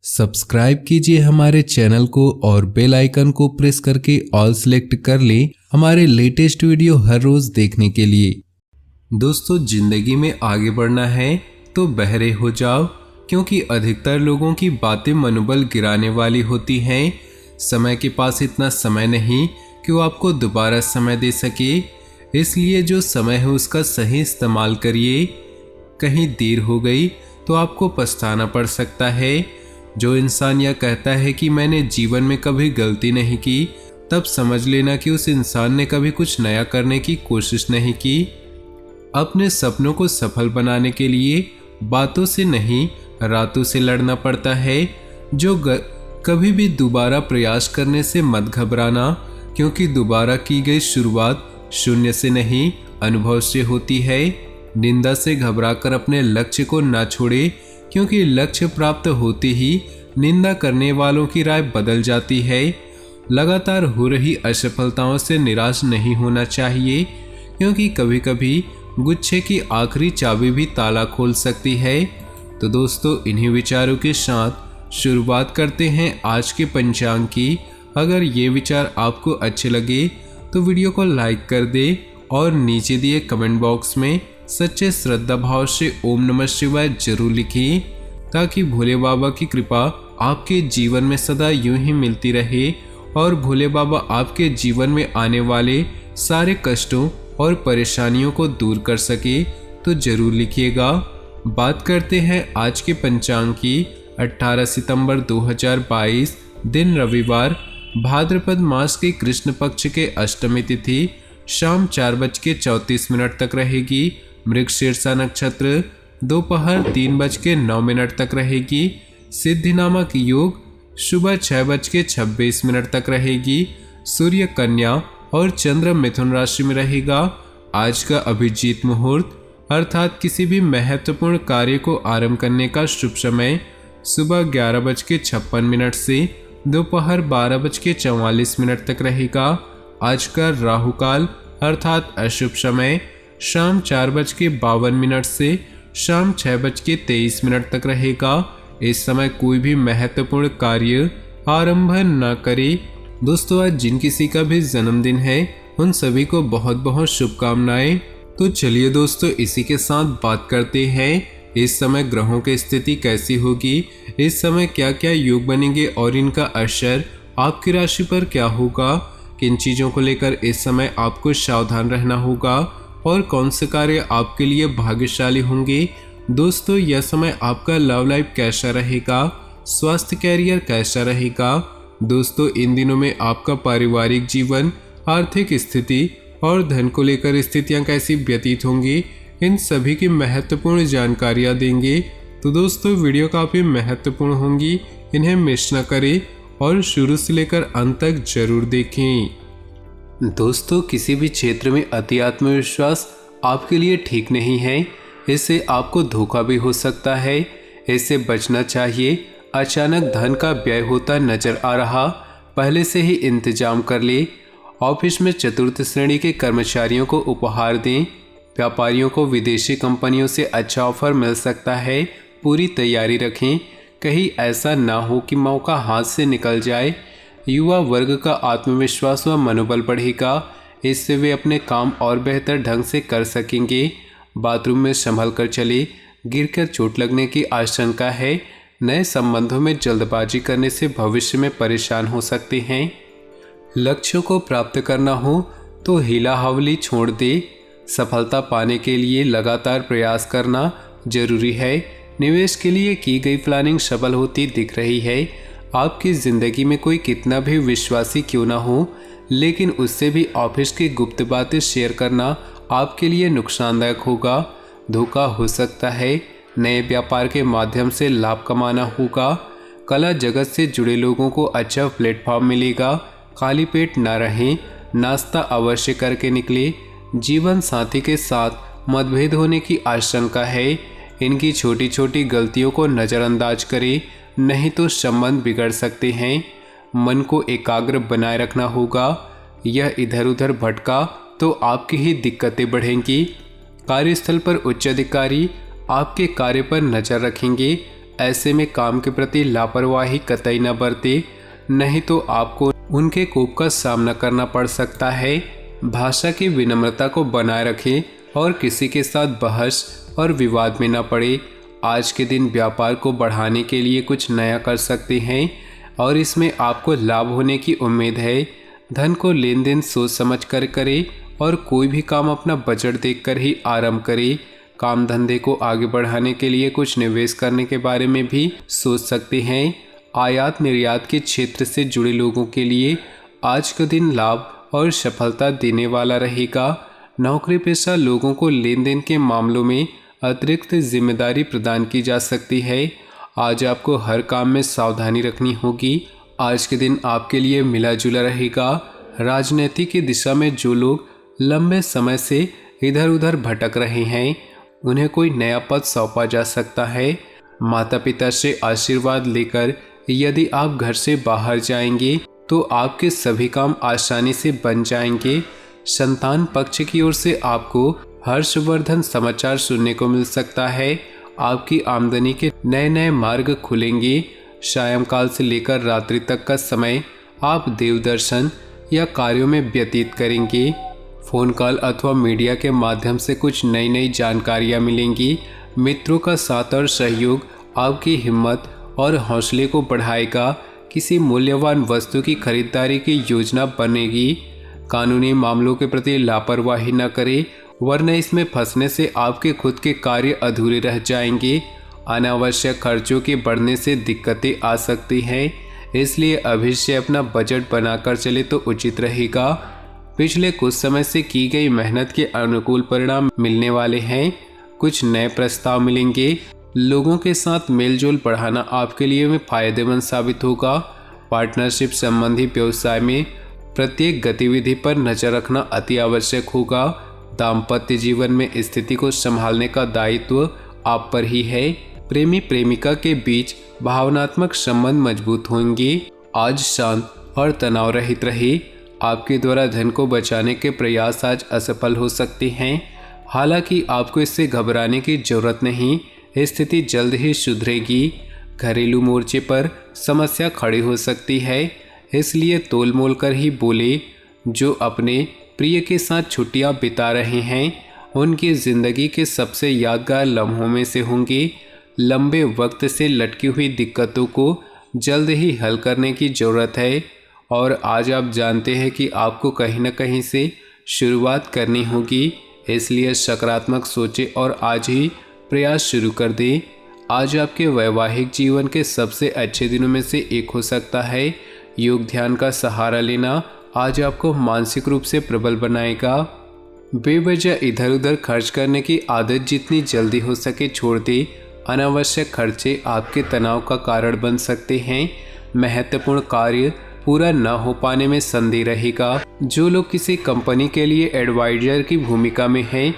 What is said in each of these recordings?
Subscribe कीजिए हमारे channel को और बेल आइकन को प्रेस करके ऑल सेलेक्ट कर लें हमारे लेटेस्ट वीडियो हर रोज देखने के लिए। दोस्तों, जिंदगी में आगे बढ़ना है तो बहरे हो जाओ, क्योंकि अधिकतर लोगों की बातें मनोबल गिराने वाली होती हैं। समय के पास इतना समय नहीं कि वो आपको दोबारा समय दे सके, इसलिए जो समय है उसका सही इस्तेमाल करिए। कहीं देर हो गई तो आपको पछताना पड़ सकता है। जो इंसान यह कहता है कि मैंने जीवन में कभी गलती नहीं की, तब समझ लेना कि उस इंसान ने कभी कुछ नया करने की कोशिश नहीं की। अपने सपनों को सफल बनाने के लिए बातों से नहीं, रातों से लड़ना पड़ता है। कभी भी दोबारा प्रयास करने से मत घबराना, क्योंकि दोबारा की गई शुरुआत शून्य से नहीं, अनुभव से होती है। निंदा से घबराकर अपने लक्ष्य को ना छोड़े, क्योंकि लक्ष्य प्राप्त होते ही निंदा करने वालों की राय बदल जाती है। लगातार हो रही असफलताओं से निराश नहीं होना चाहिए, क्योंकि कभी कभी गुच्छे की आखिरी चाबी भी ताला खोल सकती है। तो दोस्तों, इन्हीं विचारों के साथ शुरुआत करते हैं आज के पंचांग की। अगर ये विचार आपको अच्छे लगे तो वीडियो को लाइक कर दे और नीचे दिए कमेंट बॉक्स में सच्चे श्रद्धा भाव से ओम नमः शिवाय जरूर लिखिए, ताकि भोले बाबा की कृपा आपके जीवन में सदा यूं ही मिलती रहे और भोले बाबा आपके जीवन में आने वाले सारे कष्टों और परेशानियों को दूर कर सके। तो जरूर लिखिएगा। बात करते हैं आज के पंचांग की। 18 सितंबर 2022, दिन रविवार, भाद्रपद मास के कृष्ण पक्ष के अष्टमी तिथि शाम 4:34 तक रहेगी। मृगशीर्षा नक्षत्र दोपहर 3:09 तक रहेगी। सिद्धि नामक योग सुबह 6:26 तक रहेगी। सूर्य कन्या और चंद्र मिथुन राशि में रहेगा। आज का अभिजीत मुहूर्त अर्थात किसी भी महत्वपूर्ण कार्य को आरंभ करने का शुभ समय सुबह 11:56 से दोपहर 12:44 तक रहेगा। आज का राहु काल अर्थात अशुभ समय शाम 4:52 से शाम 6:23 तक रहेगा। इस समय कोई भी महत्वपूर्ण कार्य आरंभ न करे। दोस्तों, आज जिन किसी का भी जन्मदिन है उन सभी को बहुत बहुत शुभकामनाएं। तो चलिए दोस्तों, इसी के साथ बात करते हैं इस समय ग्रहों की स्थिति कैसी होगी, इस समय क्या क्या योग बनेंगे और इनका असर आपकी राशि पर क्या होगा, किन चीज़ों को लेकर इस समय आपको सावधान रहना होगा और कौन से कार्य आपके लिए भाग्यशाली होंगे। दोस्तों, यह समय आपका लव लाइफ कैसा रहेगा, स्वास्थ्य कैरियर कैसा रहेगा। दोस्तों, इन दिनों में आपका पारिवारिक जीवन, आर्थिक स्थिति और धन को लेकर स्थितियां कैसी व्यतीत होंगी, इन सभी की महत्वपूर्ण जानकारियां देंगे। तो दोस्तों, वीडियो काफ़ी महत्वपूर्ण होंगी, इन्हें मिस न करें और शुरू से लेकर अंत तक जरूर देखें। दोस्तों, किसी भी क्षेत्र में अति आत्मविश्वास आपके लिए ठीक नहीं है, इससे आपको धोखा भी हो सकता है, इससे बचना चाहिए। अचानक धन का व्यय होता नजर आ रहा, पहले से ही इंतजाम कर ले। ऑफिस में चतुर्थ श्रेणी के कर्मचारियों को उपहार दें। व्यापारियों को विदेशी कंपनियों से अच्छा ऑफर मिल सकता है, पूरी तैयारी रखें, कहीं ऐसा ना हो कि मौका हाथ से निकल जाए। युवा वर्ग का आत्मविश्वास व मनोबल बढ़ेगा, इससे वे अपने काम और बेहतर ढंग से कर सकेंगे। बाथरूम में संभल कर चले, गिरकर चोट लगने की आशंका है। नए संबंधों में जल्दबाजी करने से भविष्य में परेशान हो सकते हैं। लक्ष्यों को प्राप्त करना हो तो हीला हवली छोड़ दे। सफलता पाने के लिए लगातार प्रयास करना जरूरी है। निवेश के लिए की गई प्लानिंग सफल होती दिख रही है। आपकी ज़िंदगी में कोई कितना भी विश्वासी क्यों ना हो, लेकिन उससे भी ऑफिस की गुप्त बातें शेयर करना आपके लिए नुकसानदायक होगा। धोखा हो सकता है। नए व्यापार के माध्यम से लाभ कमाना होगा। कला जगत से जुड़े लोगों को अच्छा प्लेटफॉर्म मिलेगा। खाली पेट ना रहें, नाश्ता अवश्य करके निकले। जीवन साथी के साथ मतभेद होने की आशंका है। इनकी छोटी छोटी गलतियों को नज़रअंदाज करें, नहीं तो संबंध बिगड़ सकते हैं। मन को एकाग्र बनाए रखना होगा। यह इधर उधर भटका तो आपकी ही दिक्कतें बढ़ेंगी। कार्यस्थल पर उच्च अधिकारी आपके कार्य पर नज़र रखेंगे। ऐसे में काम के प्रति लापरवाही कतई न बरते, नहीं तो आपको उनके कोप का सामना करना पड़ सकता है। भाषा की विनम्रता को बनाए रखें और किसी के साथ बहस और विवाद में न पड़े। आज के दिन व्यापार को बढ़ाने के लिए कुछ नया कर सकते हैं और इसमें आपको लाभ होने की उम्मीद है। धन को लेन देन सोच समझ कर करें और कोई भी काम अपना बजट देखकर ही आरंभ करें। काम धंधे को आगे बढ़ाने के लिए कुछ निवेश करने के बारे में भी सोच सकते हैं। आयात निर्यात के क्षेत्र से जुड़े लोगों के लिए आज का दिन लाभ और सफलता देने वाला रहेगा। नौकरी पेशा लोगों को लेन देन के मामलों में अतिरिक्त जिम्मेदारी प्रदान की जा सकती है। आज आपको हर काम में सावधानी रखनी होगी। आज के दिन आपके लिए मिला जुला रहेगा। राजनीति की दिशा में जो लोग लंबे समय से इधर उधर भटक रहे हैं, उन्हें कोई नया पद सौंपा जा सकता है। माता पिता से आशीर्वाद लेकर यदि आप घर से बाहर जाएंगे तो आपके सभी काम आसानी से बन जाएंगे। संतान पक्ष की ओर से आपको हर्षवर्धन समाचार सुनने को मिल सकता है। आपकी आमदनी के नए नए मार्ग खुलेंगे। सायंकाल से लेकर रात्रि तक का समय आप देव दर्शन या कार्यों में व्यतीत करेंगे। फ़ोन कॉल अथवा मीडिया के माध्यम से कुछ नई नई जानकारियाँ मिलेंगी। मित्रों का साथ और सहयोग आपकी हिम्मत और हौसले को बढ़ाएगा। किसी मूल्यवान वस्तु की खरीदारी की योजना बनेगी। कानूनी मामलों के प्रति लापरवाही न करें, वरना इसमें फंसने से आपके खुद के कार्य अधूरे रह जाएंगे। अनावश्यक खर्चों के बढ़ने से दिक्कतें आ सकती हैं, इसलिए अभी से अपना बजट बनाकर चले तो उचित रहेगा। पिछले कुछ समय से की गई मेहनत के अनुकूल परिणाम मिलने वाले हैं। कुछ नए प्रस्ताव मिलेंगे। लोगों के साथ मेलजोल बढ़ाना आपके लिए में फायदेमंद साबित होगा। पार्टनरशिप संबंधी व्यवसाय में प्रत्येक गतिविधि पर नजर रखना अति आवश्यक होगा। दाम्पत्य जीवन में स्थिति को संभालने का दायित्व आप पर ही है। प्रेमी प्रेमिका के बीच भावनात्मक संबंध मजबूत होंगे। आज शांत और तनाव रहित रहे। आपके द्वारा धन को बचाने के प्रयास आज असफल हो सकते हैं। हालांकि आपको इससे घबराने की जरूरत नहीं, स्थिति जल्द ही सुधरेगी। घरेलू मोर्चे पर समस्या खड़ी हो सकती है, इसलिए तोल मोल कर ही बोले। जो अपने प्रिय के साथ छुट्टियां बिता रहे हैं, उनकी ज़िंदगी के सबसे यादगार लम्हों में से होंगे। लंबे वक्त से लटकी हुई दिक्कतों को जल्द ही हल करने की ज़रूरत है और आज आप जानते हैं कि आपको कहीं न कहीं से शुरुआत करनी होगी, इसलिए सकारात्मक सोचें और आज ही प्रयास शुरू कर दें। आज आपके वैवाहिक जीवन के सबसे अच्छे दिनों में से एक हो सकता है। योग ध्यान का सहारा लेना आज आपको मानसिक रूप से प्रबल बनाएगा। बेवजह इधर उधर खर्च करने की आदत जितनी जल्दी हो सके छोड़ दें। अनावश्यक खर्चे आपके तनाव का कारण बन सकते हैं। महत्वपूर्ण कार्य पूरा न हो पाने में संदेह रहेगा। जो लोग किसी कंपनी के लिए एडवाइजर की भूमिका में हैं,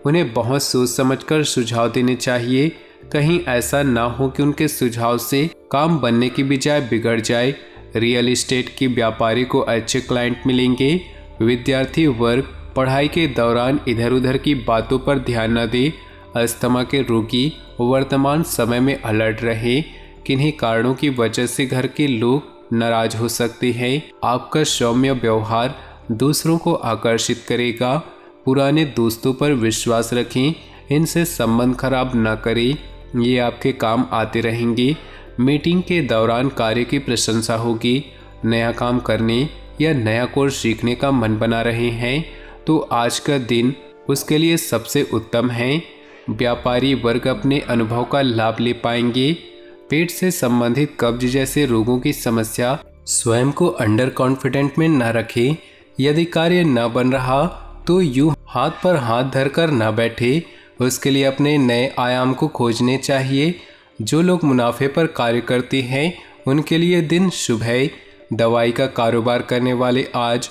उन्हें बहुत सोच समझकर सुझाव देने चाहिए। कहीं ऐसा ना हो कि उनके सुझाव से काम बनने की बजाय बिगड़ जाए। रियल एस्टेट के व्यापारी को अच्छे क्लाइंट मिलेंगे। विद्यार्थी वर्ग पढ़ाई के दौरान इधर उधर की बातों पर ध्यान न दे। अस्थमा के रोगी वर्तमान समय में अलर्ट रहे। किन्हीं कारणों की वजह से घर के लोग नाराज हो सकते हैं। आपका सौम्य व्यवहार दूसरों को आकर्षित करेगा। पुराने दोस्तों पर विश्वास रखें, इनसे संबंध खराब न करें, ये आपके काम आते रहेंगे। मीटिंग के दौरान कार्य की प्रशंसा होगी। नया काम करने या नया कोर्स सीखने का मन बना रहे हैं तो आज का दिन उसके लिए सबसे उत्तम है। व्यापारी वर्ग अपने अनुभव का लाभ ले पाएंगे। पेट से संबंधित कब्ज जैसे रोगों की समस्या स्वयं को अंडर कॉन्फिडेंट में न रखें। यदि कार्य न बन रहा तो यूं हाथ पर हाथ धरकर न बैठे, उसके लिए अपने नए आयाम को खोजने चाहिए। जो लोग मुनाफे पर कार्य करते हैं उनके लिए दिन शुभ है। दवाई का कारोबार करने वाले आज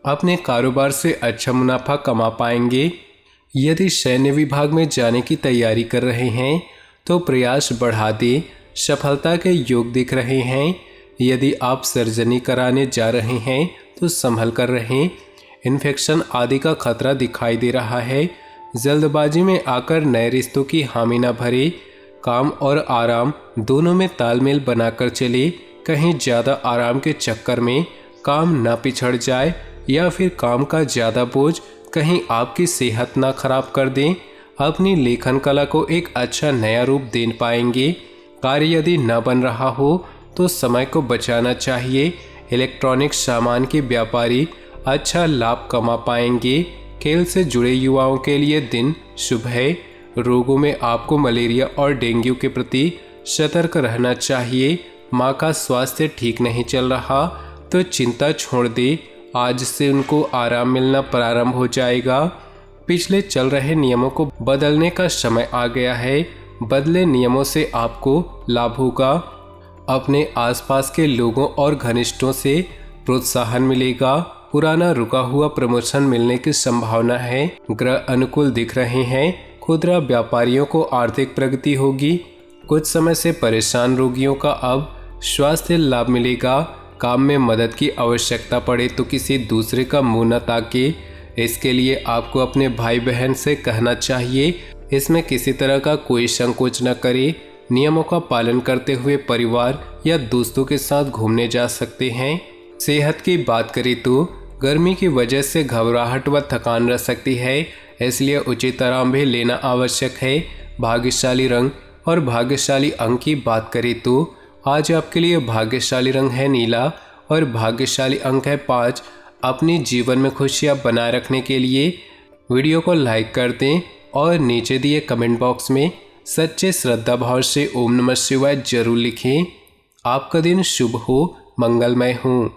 अपने कारोबार से अच्छा मुनाफा कमा पाएंगे। यदि सैन्य विभाग में जाने की तैयारी कर रहे हैं तो प्रयास बढ़ा दें, सफलता के योग दिख रहे हैं। यदि आप सर्जरी कराने जा रहे हैं तो संभल कर रहें। इन्फेक्शन आदि का खतरा दिखाई दे रहा है। जल्दबाजी में आकर नए रिश्तों की हामी न भरे। काम और आराम दोनों में तालमेल बनाकर चले। कहीं ज़्यादा आराम के चक्कर में काम ना पिछड़ जाए या फिर काम का ज़्यादा बोझ कहीं आपकी सेहत ना खराब कर दें। अपनी लेखन कला को एक अच्छा नया रूप दे पाएंगे। कार्य यदि न बन रहा हो तो समय को बचाना चाहिए। इलेक्ट्रॉनिक सामान के व्यापारी अच्छा लाभ कमा पाएंगे। खेल से जुड़े युवाओं के लिए दिन शुभ है। रोगों में आपको मलेरिया और डेंगू के प्रति सतर्क रहना चाहिए। माँ का स्वास्थ्य ठीक नहीं चल रहा तो चिंता छोड़ दे, आज से उनको आराम मिलना प्रारंभ हो जाएगा। पिछले चल रहे नियमों को बदलने का समय आ गया है। बदले नियमों से आपको लाभ होगा। अपने आसपास के लोगों और घनिष्ठों से प्रोत्साहन मिलेगा। पुराना रुका हुआ प्रमोशन मिलने की संभावना है। ग्रह अनुकूल दिख रहे हैं। खुदरा व्यापारियों को आर्थिक प्रगति होगी। कुछ समय से परेशान रोगियों का अब स्वास्थ्य लाभ मिलेगा। काम में मदद की आवश्यकता पड़े तो किसी दूसरे का मुंह न ताके। इसके लिए आपको अपने भाई बहन से कहना चाहिए। इसमें किसी तरह का कोई संकोच न करे। नियमों का पालन करते हुए परिवार या दोस्तों के साथ घूमने जा सकते हैं। सेहत की बात करें तो गर्मी की वजह से घबराहट व थकान रह सकती है, इसलिए उचित आराम भी लेना आवश्यक है। भाग्यशाली रंग और भाग्यशाली अंक की बात करें तो आज आपके लिए भाग्यशाली रंग है नीला और भाग्यशाली अंक है 5। अपने जीवन में खुशियां बनाए रखने के लिए वीडियो को लाइक कर दें और नीचे दिए कमेंट बॉक्स में सच्चे श्रद्धा भाव से ओम नमः शिवाय जरूर लिखें। आपका दिन शुभ हो, मंगलमय हो।